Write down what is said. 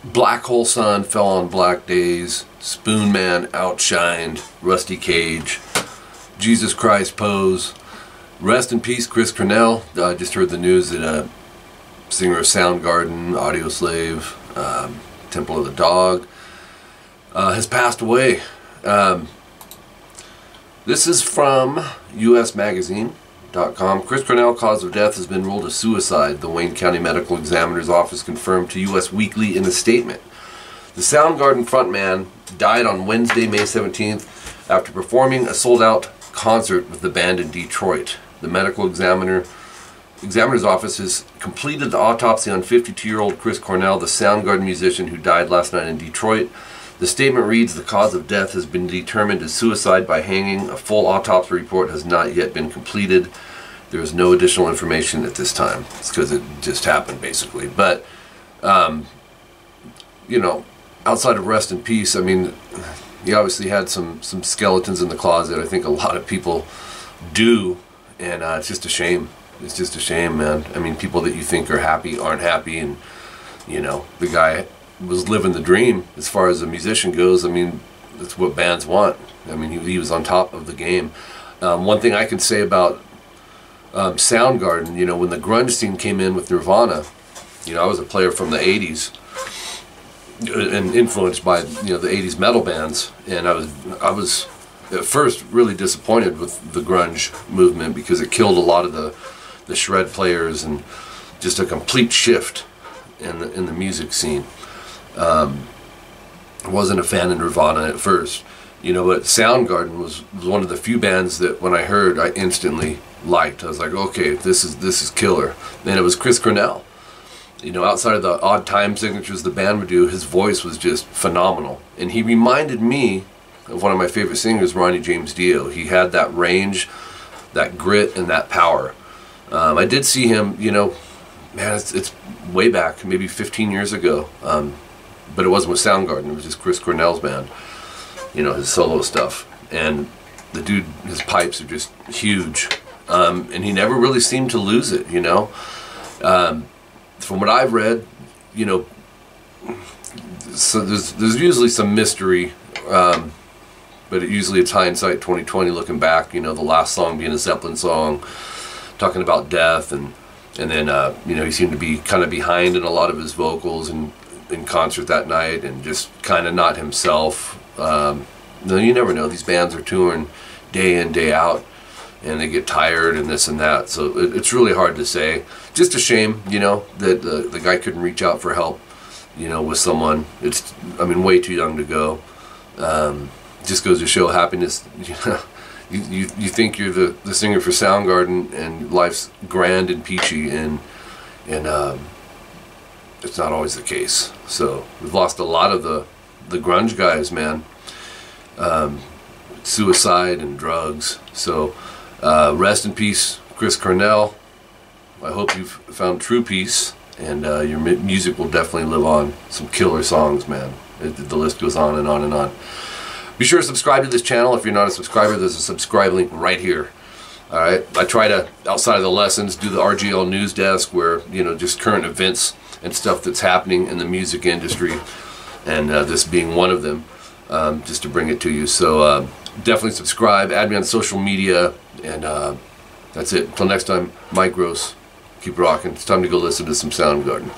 Black Hole Sun fell on black days. Spoon Man outshined Rusty Cage. Jesus Christ Pose. Rest in peace, Chris Cornell. I just heard the news that singer of Soundgarden, Audioslave, Temple of the Dog, has passed away. This is from usmagazine.com. Chris Cornell, cause of death has been ruled a suicide, the Wayne County Medical Examiner's Office confirmed to US Weekly in a statement. The Soundgarden frontman died on Wednesday, May 17th, after performing a sold-out concert with the band in Detroit. The medical examiner's office has completed the autopsy on 52-year-old Chris Cornell, the Soundgarden musician who died last night in Detroit. The statement reads, the cause of death has been determined as suicide by hanging. A full autopsy report has not yet been completed. There is no additional information at this time. It's because it just happened, basically. But, you know, outside of rest in peace, I mean, he obviously had some skeletons in the closet. I think a lot of people do, and it's just a shame. It's just a shame, man. I mean, people that you think are happy aren't happy, and, you know, the guy was living the dream as far as a musician goes. I mean, that's what bands want. I mean, he was on top of the game. One thing I can say about Soundgarden, you know, when the grunge scene came in with Nirvana, you know, I was a player from the 80s and influenced by, you know, the 80s metal bands, and I was at first really disappointed with the grunge movement because it killed a lot of the shred players and just a complete shift in the music scene. I wasn't a fan of Nirvana at first, you know, but Soundgarden was one of the few bands that when I heard I instantly liked. I was like, okay, this is killer. And it was Chris Cornell. You know, outside of the odd time signatures the band would do, his voice was just phenomenal. And he reminded me of one of my favorite singers, Ronnie James Dio. He had that range, that grit, and that power. I did see him, you know, man, it's way back, maybe 15 years ago. But it wasn't with Soundgarden, it was just Chris Cornell's band, you know, his solo stuff. And the dude, his pipes are just huge. And he never really seemed to lose it, you know. From what I've read, you know, so there's usually some mystery, but usually it's hindsight 2020 looking back, you know, the last song being a Zeppelin song, talking about death, and then, you know, he seemed to be kind of behind in a lot of his vocals and in concert that night, and just kind of not himself. No, you never know. These bands are touring day in, day out, and they get tired and this and that, so it's really hard to say. Just a shame, you know, that the guy couldn't reach out for help, you know, with someone. It's, I mean, way too young to go. Just goes to show happiness. You know, you think you're the singer for Soundgarden, and life's grand and peachy, and it's not always the case. So we've lost a lot of the grunge guys, man. Suicide and drugs. So rest in peace, Chris Cornell. I hope you've found true peace, and your music will definitely live on. Some killer songs, man. The list goes on and on and on. Be sure to subscribe to this channel. If you're not a subscriber, there's a subscribe link right here. Alright, I try to, outside of the lessons, do the RGL News Desk, where, you know, just current events and stuff that's happening in the music industry, and this being one of them, just to bring it to you. So definitely subscribe, add me on social media, and that's it. Until next time, Mike Gross, keep rocking. It's time to go listen to some Soundgarden.